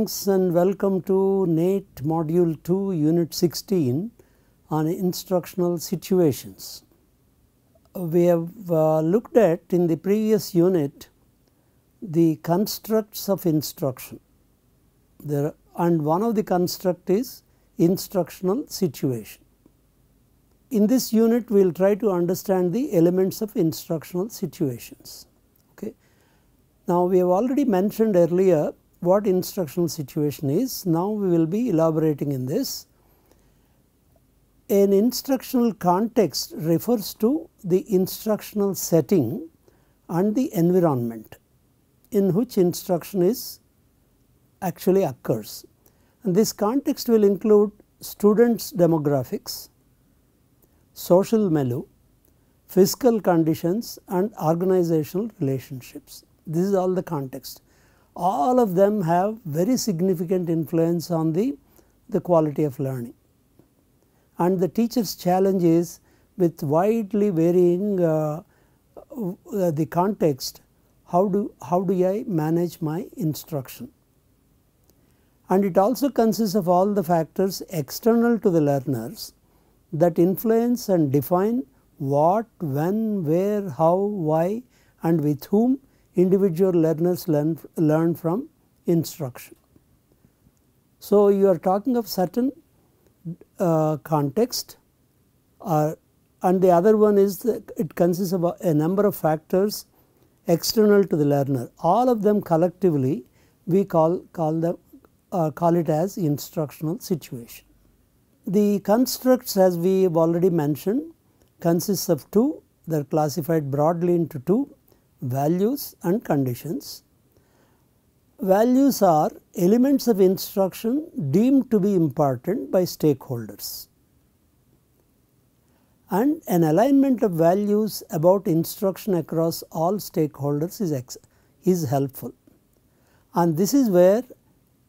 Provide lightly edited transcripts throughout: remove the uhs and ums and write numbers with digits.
Thanks and welcome to NATE Module 2 Unit 16 on instructional situations. We have looked at in the previous unit the constructs of instruction and one of the construct is instructional situation. In this unit we will try to understand the elements of instructional situations. Okay. Now we have already mentioned earlier what instructional situation is. Now we will be elaborating in this. An instructional context refers to the instructional setting and the environment in which instruction is actually occurs. And this context will include students' demographics, social milieu, physical conditions and organizational relationships. This is all the context. All of them have very significant influence on the quality of learning. And the teacher's challenge is with widely varying the context, how do I manage my instruction. And it also consists of all the factors external to the learners that influence and define what, when, where, how, why and with whom individual learners learn from instruction. So, you are talking of certain context and the other one is it consists of a number of factors external to the learner. All of them collectively we call it as instructional situation. The constructs, as we have already mentioned, consists of two. They are classified broadly into two: values and conditions. Values are elements of instruction deemed to be important by stakeholders, and an alignment of values about instruction across all stakeholders is helpful, and this is where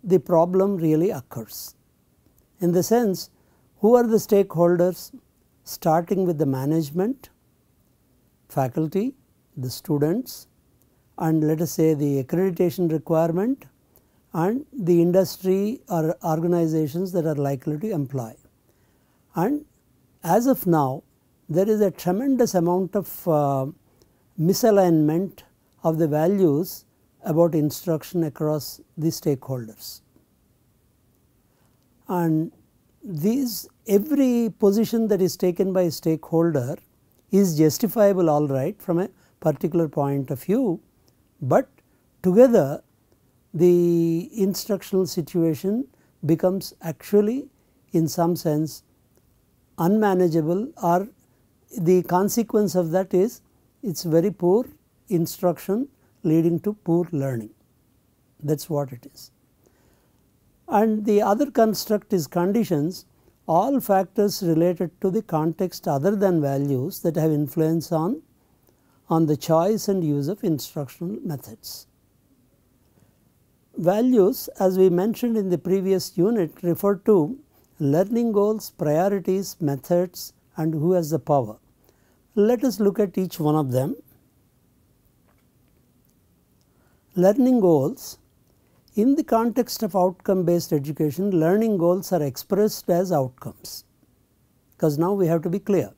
the problem really occurs. In the sense, who are the stakeholders? Starting with the management, faculty, the students, and let us say the accreditation requirement and the industry or organizations that are likely to employ. And as of now, there is a tremendous amount of misalignment of the values about instruction across the stakeholders. And every position that is taken by a stakeholder is justifiable, all right, from a particular point of view, but together the instructional situation becomes actually in some sense unmanageable, or the consequence of that is it is very poor instruction leading to poor learning. That is what it is. And the other construct is conditions. All factors related to the context other than values that have influence on the choice and use of instructional methods. Values, as we mentioned in the previous unit, refer to learning goals, priorities, methods and who has the power. Let us look at each one of them. Learning goals. In the context of outcome based education, learning goals are expressed as outcomes, because now we have to be clear,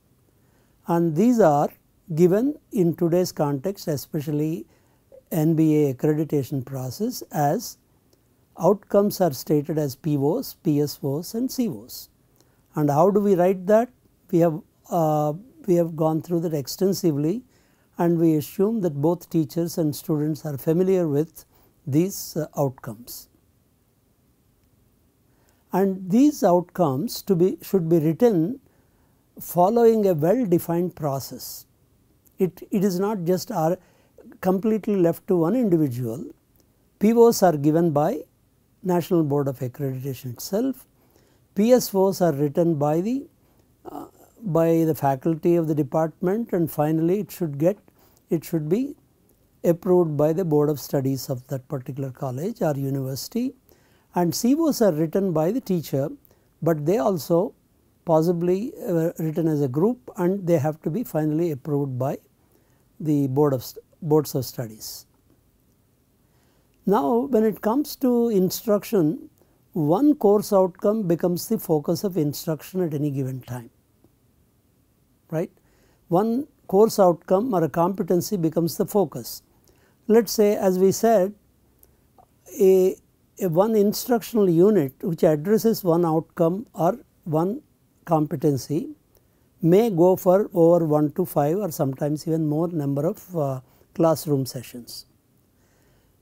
and these are given in today's context, especially NBA accreditation process, as outcomes are stated as POs, PSOs and COs. And how do we write that? We have gone through that extensively, and we assume that both teachers and students are familiar with these outcomes. And these outcomes should be written following a well defined process. It is not just completely left to one individual. POs are given by National Board of Accreditation itself. PSOs are written by the faculty of the department, and finally it should be approved by the Board of Studies of that particular college or university, and COs are written by the teacher, but they also possibly written as a group, and they have to be finally approved by the boards of studies. Now, when it comes to instruction, one course outcome becomes the focus of instruction at any given time, right. One course outcome or a competency becomes the focus. Let us say, as we said, a one instructional unit which addresses one outcome or one competency may go for over 1 to 5 or sometimes even more number of classroom sessions.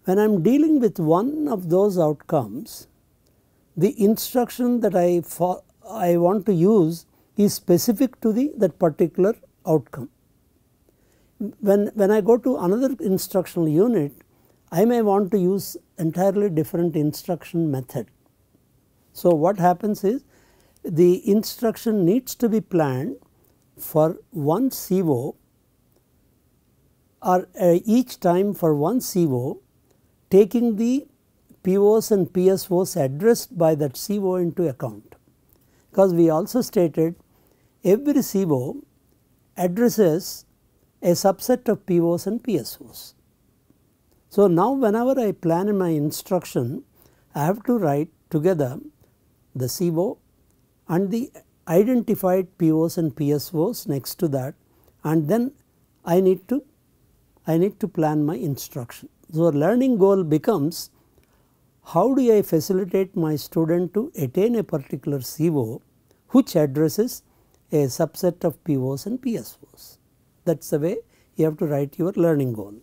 When I am dealing with one of those outcomes, the instruction that I want to use is specific to that particular outcome. When I go to another instructional unit, I may want to use entirely different instruction method. So, what happens is the instruction needs to be planned for one CO or each time for one CO, taking the POs and PSOs addressed by that CO into account, because we also stated every CO addresses a subset of POs and PSOs. So, now whenever I plan in my instruction, I have to write together the CO and the identified POs and PSOs next to that, and then I need to plan my instruction. So, learning goal becomes how do I facilitate my student to attain a particular CO which addresses a subset of POs and PSOs. That is the way you have to write your learning goal.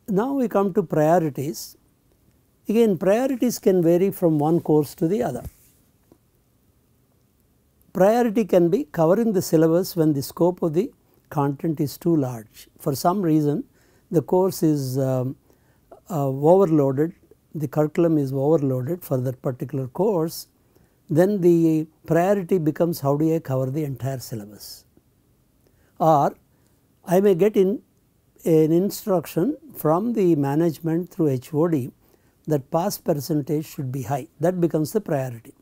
Now, we come to priorities. Again, priorities can vary from one course to the other. Priority can be covering the syllabus when the scope of the content is too large. For some reason, the course is overloaded, the curriculum is overloaded for that particular course, then the priority becomes how do I cover the entire syllabus. Or I may get an instruction from the management through HOD that pass percentage should be high, that becomes the priority.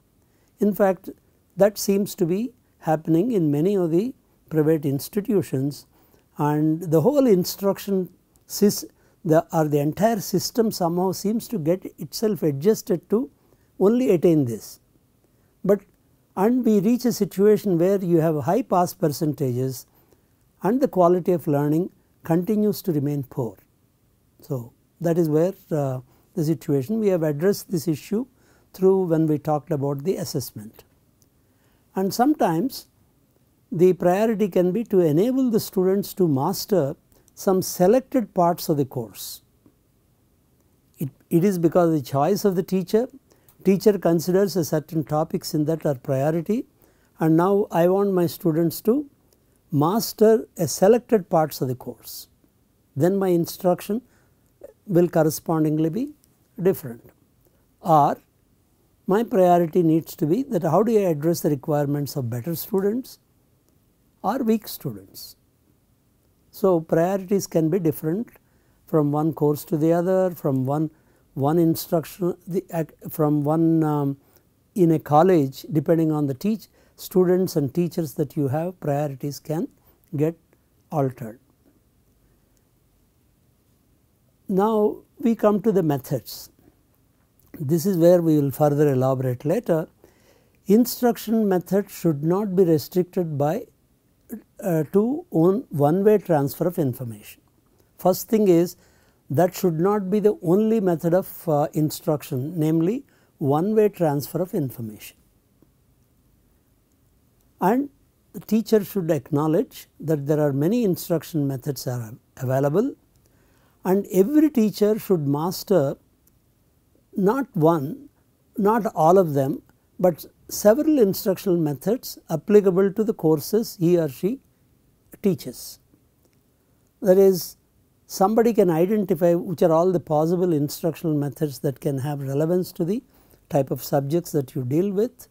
In fact, that seems to be happening in many of the private institutions, and the whole instruction the entire system somehow seems to get itself adjusted to only attain this. And we reach a situation where you have high pass percentages and the quality of learning continues to remain poor. So, that is where the situation, we have addressed this issue through when we talked about the assessment. And sometimes the priority can be to enable the students to master some selected parts of the course. It is because of the choice of the teacher considers a certain topics in that are priority, and now I want my students to master a selected parts of the course. Then my instruction will correspondingly be different. Or my priority needs to be that how do I address the requirements of better students or weak students. So, priorities can be different from one course to the other, from one instruction, from one in a college, depending on the students and teachers that you have, priorities can get altered. Now, we come to the methods. This is where we will further elaborate later. Instruction method should not be restricted by to one-way transfer of information. First thing is that should not be the only method of instruction, namely one-way transfer of information. And the teacher should acknowledge that there are many instruction methods are available, and every teacher should master not one, not all of them, but several instructional methods applicable to the courses he or she teaches. That is, somebody can identify which are all the possible instructional methods that can have relevance to the type of subjects that you deal with,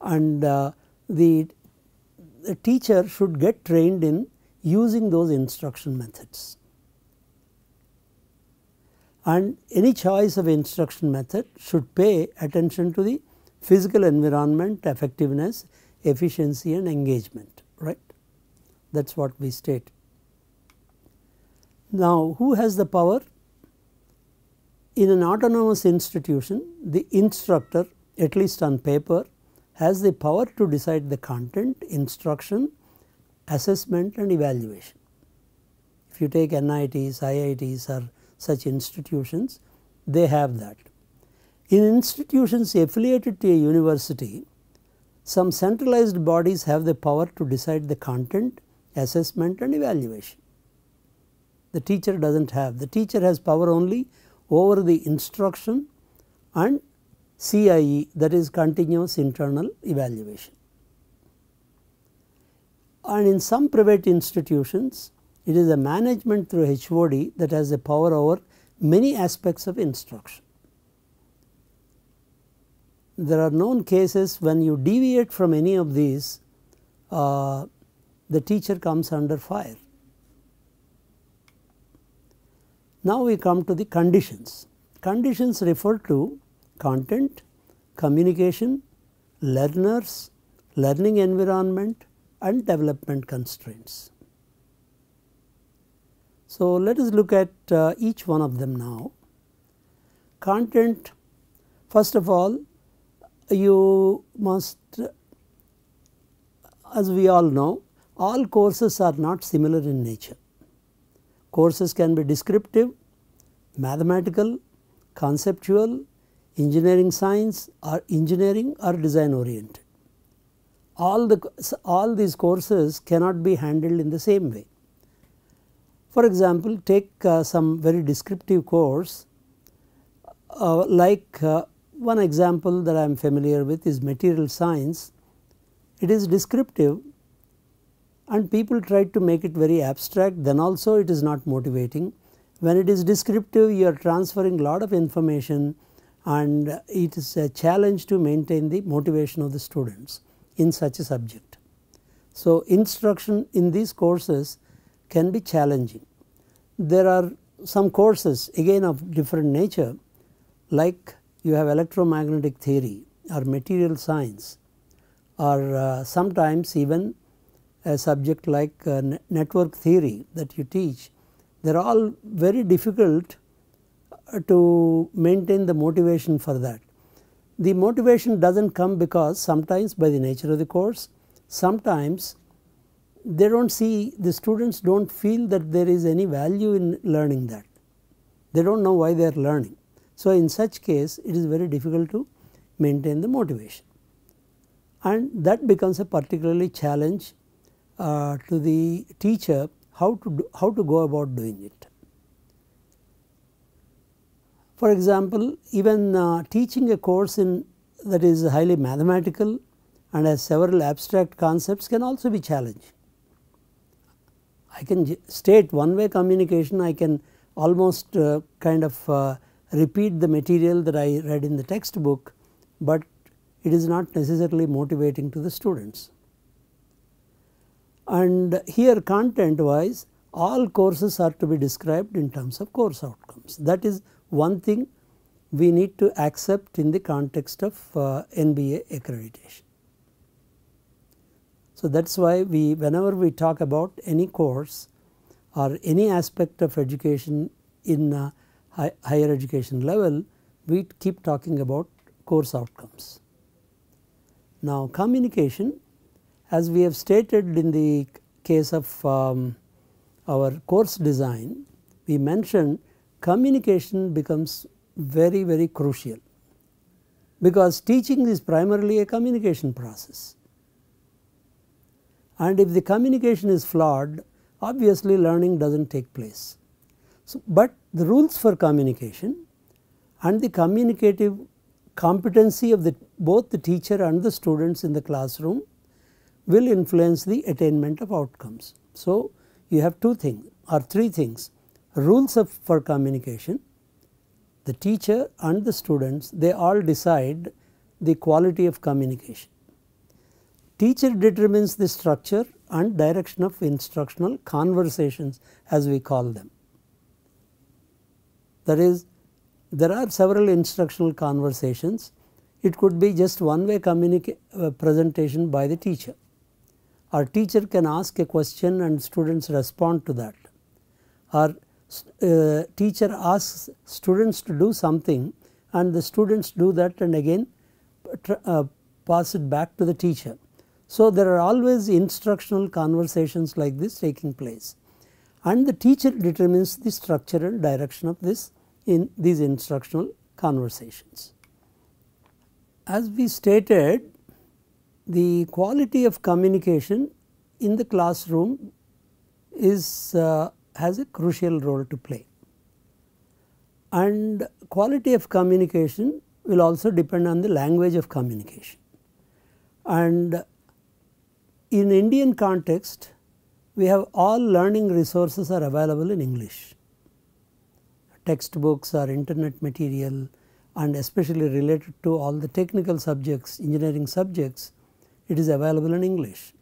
and the teacher should get trained in using those instruction methods. And any choice of instruction method should pay attention to the physical environment, effectiveness, efficiency and engagement, right. That is what we state. Now, who has the power? in an autonomous institution, the instructor, at least on paper, has the power to decide the content, instruction, assessment and evaluation. If you take NITs, IITs or such institutions, they have that. In institutions affiliated to a university, some centralized bodies have the power to decide the content, assessment and evaluation. The teacher does not have. The teacher has power only over the instruction and CIE, that is continuous internal evaluation. And in some private institutions, it is a management through HOD that has the power over many aspects of instruction. There are known cases when you deviate from any of these, the teacher comes under fire. Now we come to the conditions. Conditions refer to content, communication, learners, learning environment and development constraints. So, let us look at each one of them now. Content, first of all, you must, as we all know, all courses are not similar in nature. Courses can be descriptive, mathematical, conceptual, engineering science or engineering or design oriented. All these courses cannot be handled in the same way. For example, take some very descriptive course like one example that I am familiar with is material science. It is descriptive and people try to make it very abstract, then also it is not motivating. When it is descriptive, you are transferring a lot of information and it is a challenge to maintain the motivation of the students in such a subject. So, instruction in these courses can be challenging. There are some courses again of different nature, like you have electromagnetic theory or material science or sometimes even a subject like network theory that you teach. They are all very difficult to maintain the motivation for that. The motivation does not come because sometimes by the nature of the course, sometimes they do not see, the students do not feel that there is any value in learning that. They do not know why they are learning. So, in such case it is very difficult to maintain the motivation, and that becomes a particularly challenge to the teacher how to go about doing it. For example, even teaching a course that is highly mathematical and has several abstract concepts can also be challenging. I can state one-way communication, I can almost kind of repeat the material that I read in the textbook, but it is not necessarily motivating to the students. And here content wise, all courses are to be described in terms of course outcomes. That is one thing we need to accept in the context of NBA accreditation. So, that is why whenever we talk about any course or any aspect of education in higher education level, we keep talking about course outcomes. Now, communication, as we have stated in the case of our course design, we mentioned communication becomes very, very crucial, because teaching is primarily a communication process. And if the communication is flawed, obviously learning does not take place. So, but the rules for communication and the communicative competency of both the teacher and the students in the classroom will influence the attainment of outcomes. So, you have two things or three things: rules for communication, the teacher and the students, they all decide the quality of communication. Teacher determines the structure and direction of instructional conversations, as we call them. That is, there are several instructional conversations. It could be just one-way presentation by the teacher. Our teacher can ask a question and students respond to that, or teacher asks students to do something and the students do that and again pass it back to the teacher. So, there are always instructional conversations like this taking place, and the teacher determines the structure and direction of this in these instructional conversations. As we stated, the quality of communication in the classroom is has a crucial role to play, and quality of communication will also depend on the language of communication. And in Indian context, we have all learning resources are available in English. Textbooks or internet material, and especially related to all the technical subjects, engineering subjects, it is available in English.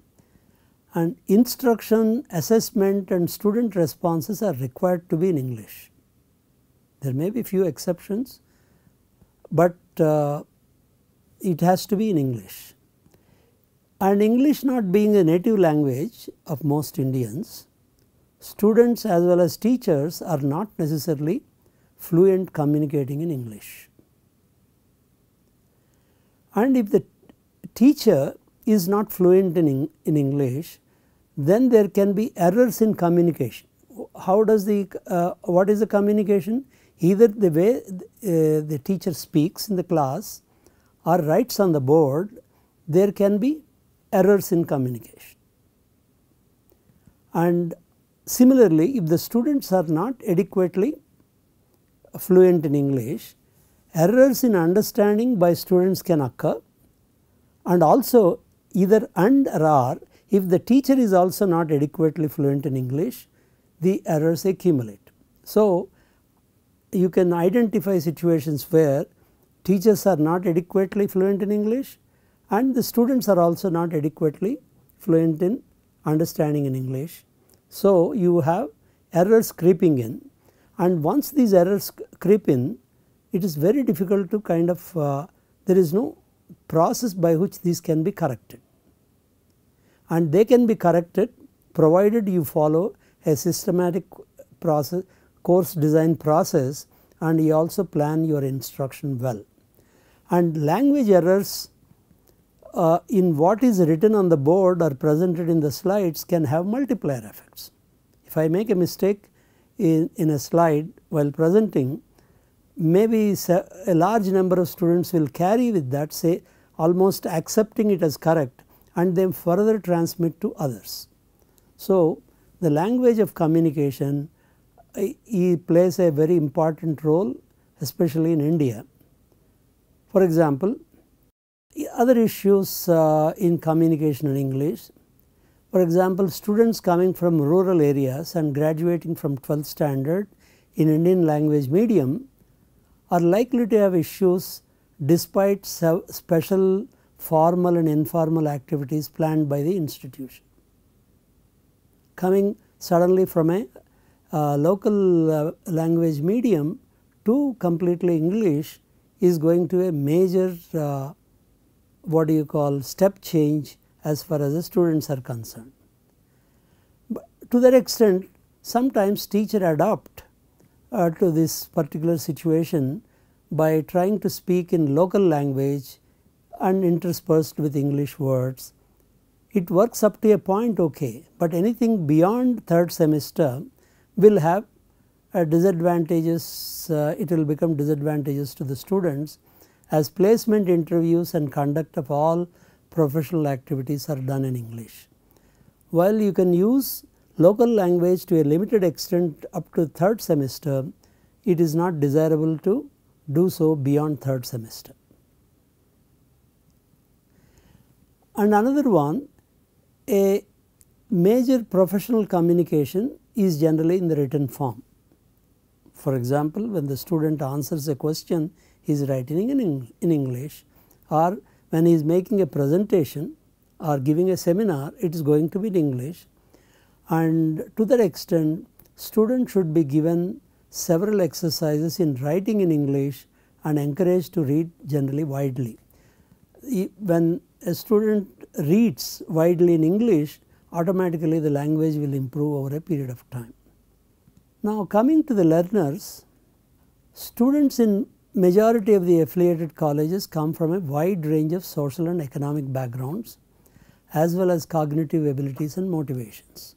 And instruction, assessment and student responses are required to be in English. There may be few exceptions, but it has to be in English. And English not being a native language of most Indians, students as well as teachers are not necessarily fluent communicating in English. And if the teacher is not fluent in English, then there can be errors in communication. How does what is the communication? Either the way the teacher speaks in the class or writes on the board, there can be errors in communication. And similarly, if the students are not adequately fluent in English, errors in understanding by students can occur, and also either and or if the teacher is also not adequately fluent in English, the errors accumulate. So, you can identify situations where teachers are not adequately fluent in English and the students are also not adequately fluent in understanding in English. So, you have errors creeping in, and once these errors creep in, it is very difficult to kind of there is no process by which these can be corrected, and they can be corrected provided you follow a systematic process, course design process, and you also plan your instruction well. And language errors in what is written on the board or presented in the slides can have multiplier effects. If I make a mistake in a slide while presenting, maybe a large number of students will carry with that, say almost accepting it as correct, and then further transmit to others. So, the language of communication plays a very important role, especially in India. For example, other issues in communication in English, for example, students coming from rural areas and graduating from 12th standard in Indian language medium are likely to have issues despite special formal and informal activities planned by the institution. Coming suddenly from a local language medium to completely English is going to a major what do you call step change as far as the students are concerned. But to that extent, sometimes teachers adapt to this particular situation by trying to speak in local language and interspersed with English words. It works up to a point, okay, but anything beyond third semester will have disadvantages, it will become disadvantageous to the students, as placement interviews and conduct of all professional activities are done in English. While you can use local language to a limited extent up to third semester, it is not desirable to do so beyond third semester. And another one, a major professional communication is generally in the written form. For example, when the student answers a question, he is writing in English, or when he is making a presentation or giving a seminar, it is going to be in English. And to that extent, students should be given several exercises in writing in English and encouraged to read generally widely. When a student reads widely in English, automatically the language will improve over a period of time. Now, coming to the learners, students in majority of the affiliated colleges come from a wide range of social and economic backgrounds as well as cognitive abilities and motivations.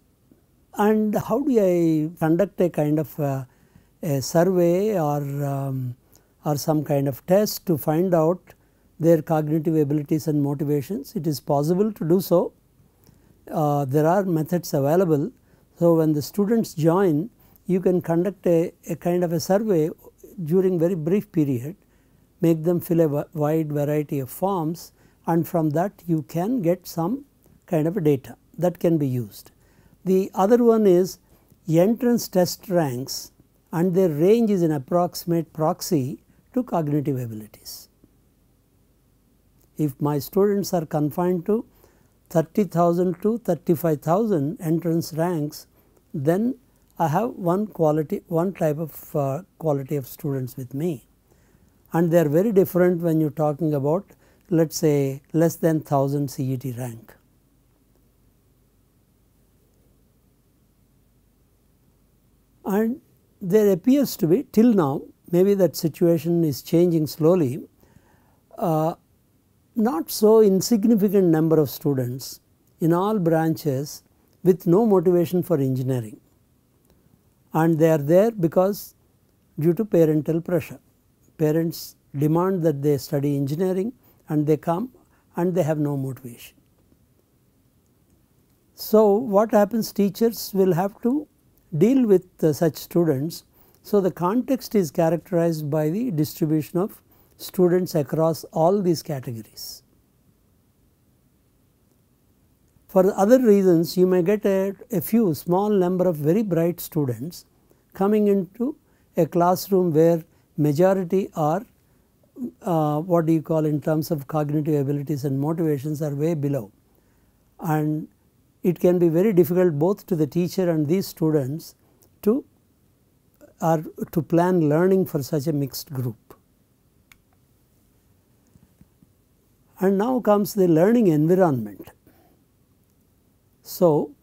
And how do I conduct a kind of a survey or some kind of test to find out their cognitive abilities and motivations? It is possible to do so. There are methods available. So, when the students join, you can conduct a kind of a survey during very brief period, make them fill a wide variety of forms, and from that you can get some kind of a data that can be used. The other one is entrance test ranks, and their range is an approximate proxy to cognitive abilities. If my students are confined to 30,000 to 35,000 entrance ranks, then I have one type of quality of students with me, and they are very different when you are talking about, let us say, less than 1000 CET rank. And there appears to be, till now, maybe that situation is changing slowly, not so insignificant number of students in all branches with no motivation for engineering, and they are there because due to parental pressure. Parents demand that they study engineering, and they come and they have no motivation. So, what happens, teachers will have to deal with such students. So, the context is characterized by the distribution of students across all these categories. For other reasons, you may get a few small number of very bright students coming into a classroom where majority are what do you call, in terms of cognitive abilities and motivations, are way below, and it can be very difficult both to the teacher and these students to plan learning for such a mixed group. And now comes the learning environment. So,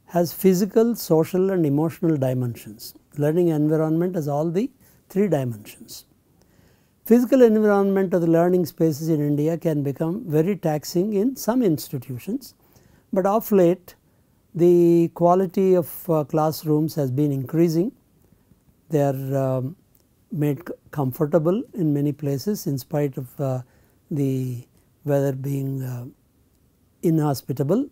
has physical, social and emotional dimensions. Learning environment has all the three dimensions. Physical environment of the learning spaces in India can become very taxing in some institutions, but of late the quality of classrooms has been increasing. They are made comfortable in many places in spite of the weather being inhospitable,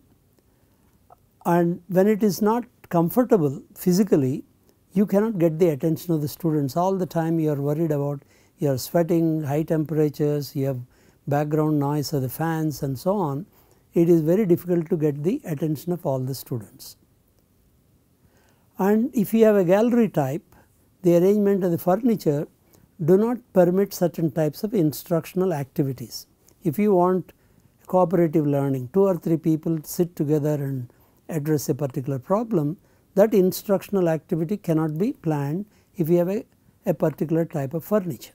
and when it is not comfortable physically, you cannot get the attention of the students. All the time you are worried about, you are sweating, high temperatures, you have background noise of the fans and so on. It is very difficult to get the attention of all the students. And if you have a gallery type, the arrangement of the furniture do not permit certain types of instructional activities. If you want cooperative learning, 2 or 3 people sit together and address a particular problem, that instructional activity cannot be planned if you have a particular type of furniture.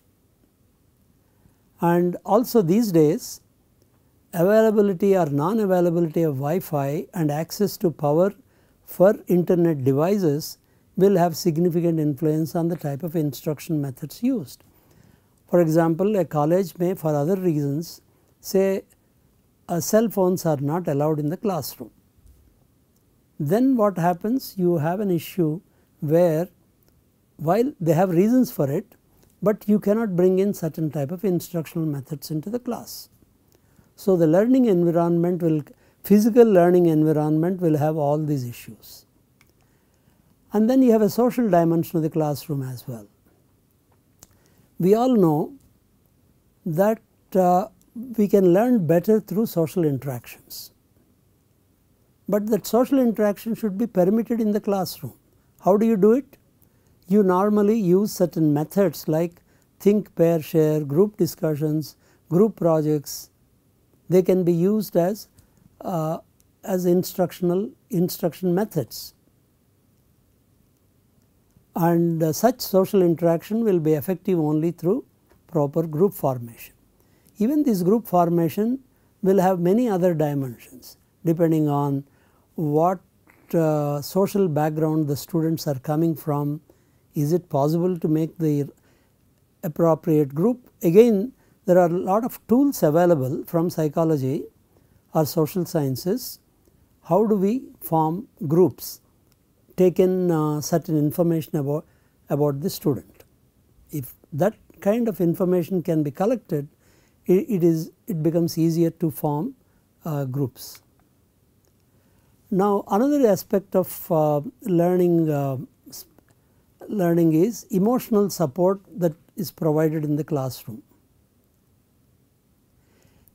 And also these days, availability or non-availability of Wi-Fi and access to power for internet devices will have significant influence on the type of instruction methods used. For example, a college may, for other reasons, say cell phones are not allowed in the classroom. Then what happens? You have an issue where, while they have reasons for it, but you cannot bring in certain type of instructional methods into the class. So, the learning environment will, physical learning environment will have all these issues. And then you have a social dimension of the classroom as well. We all know that we can learn better through social interactions, but that social interaction should be permitted in the classroom. How do you do it? You normally use certain methods like think, pair, share, group discussions, group projects. They can be used as instruction methods, and such social interaction will be effective only through proper group formation. Even this group formation will have many other dimensions depending on what social background the students are coming from, is it possible to make the appropriate group. Again, there are a lot of tools available from psychology or social sciences. How do we form groups, take in certain information about the student. If that kind of information can be collected, it becomes easier to form groups. Now, another aspect of learning is emotional support that is provided in the classroom.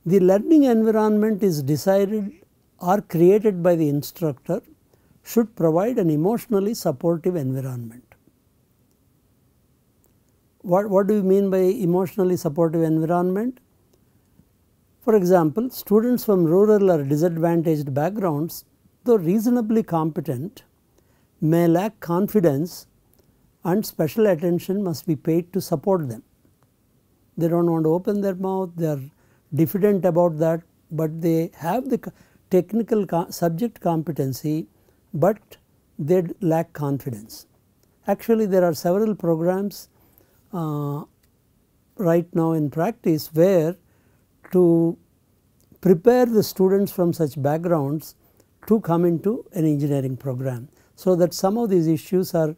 The learning environment is decided or created by the instructor, should provide an emotionally supportive environment. What do you mean by emotionally supportive environment? For example, students from rural or disadvantaged backgrounds, though reasonably competent, may lack confidence, and special attention must be paid to support them. They do not want to open their mouth, they are diffident about that, but they have the technical subject competency, but they lack confidence. Actually, there are several programs right now in practice where to prepare the students from such backgrounds to come into an engineering program, so that some of these issues are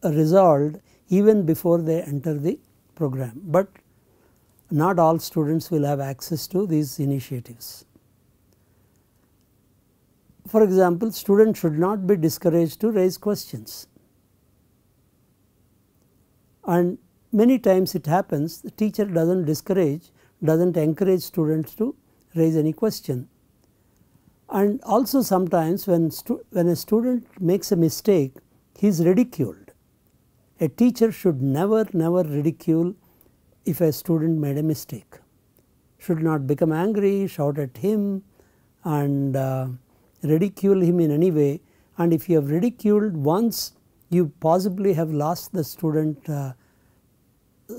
resolved even before they enter the program, but not all students will have access to these initiatives. For example, students should not be discouraged to raise questions, and many times it happens the teacher does not encourage students to raise any question. And also sometimes when a student makes a mistake, he is ridiculed. A teacher should never ridicule if a student made a mistake, should not become angry, shout at him and ridicule him in any way. And if you have ridiculed once, you possibly have lost the student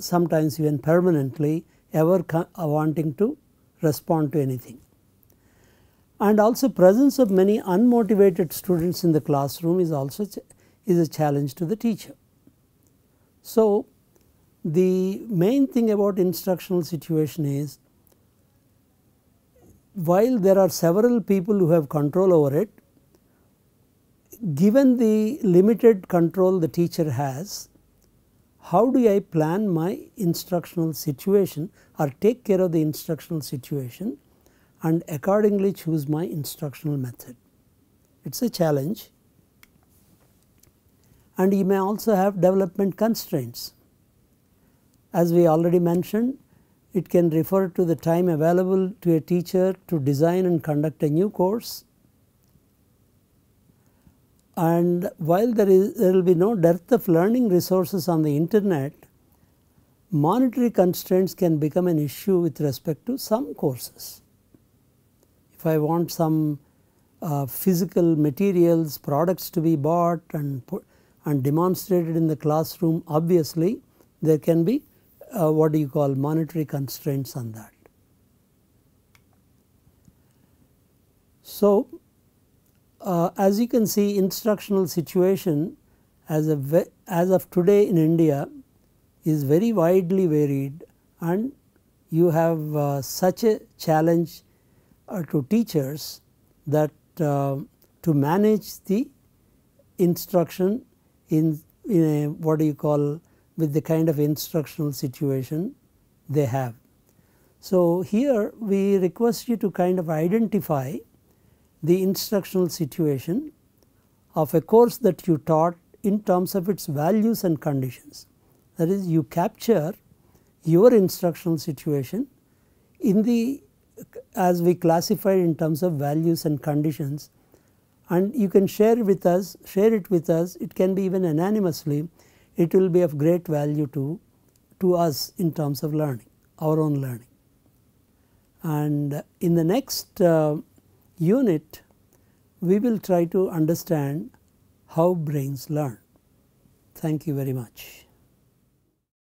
sometimes even permanently, ever wanting to respond to anything. And also presence of many unmotivated students in the classroom is also a challenge to the teacher. So, the main thing about instructional situation is, while there are several people who have control over it, given the limited control the teacher has, how do I plan my instructional situation or take care of the instructional situation and accordingly choose my instructional method? It is a challenge, and you may also have development constraints. As we already mentioned, it can refer to the time available to a teacher to design and conduct a new course. And while there will be no dearth of learning resources on the internet, monetary constraints can become an issue with respect to some courses. If I want some physical materials, products to be bought and demonstrated in the classroom, obviously there can be what do you call monetary constraints on that. So, as you can see, instructional situation as of today in India is very widely varied, and you have such a challenge to teachers that to manage the instruction in a what do you call with the kind of instructional situation they have. So, here we request you to kind of identify the instructional situation of a course that you taught in terms of its values and conditions. That is, you capture your instructional situation in the as we classified in terms of values and conditions, and you can share it with us. It can be even anonymously. It will be of great value to us in terms of learning, our own learning. And in the next unit, we will try to understand how brains learn. Thank you very much.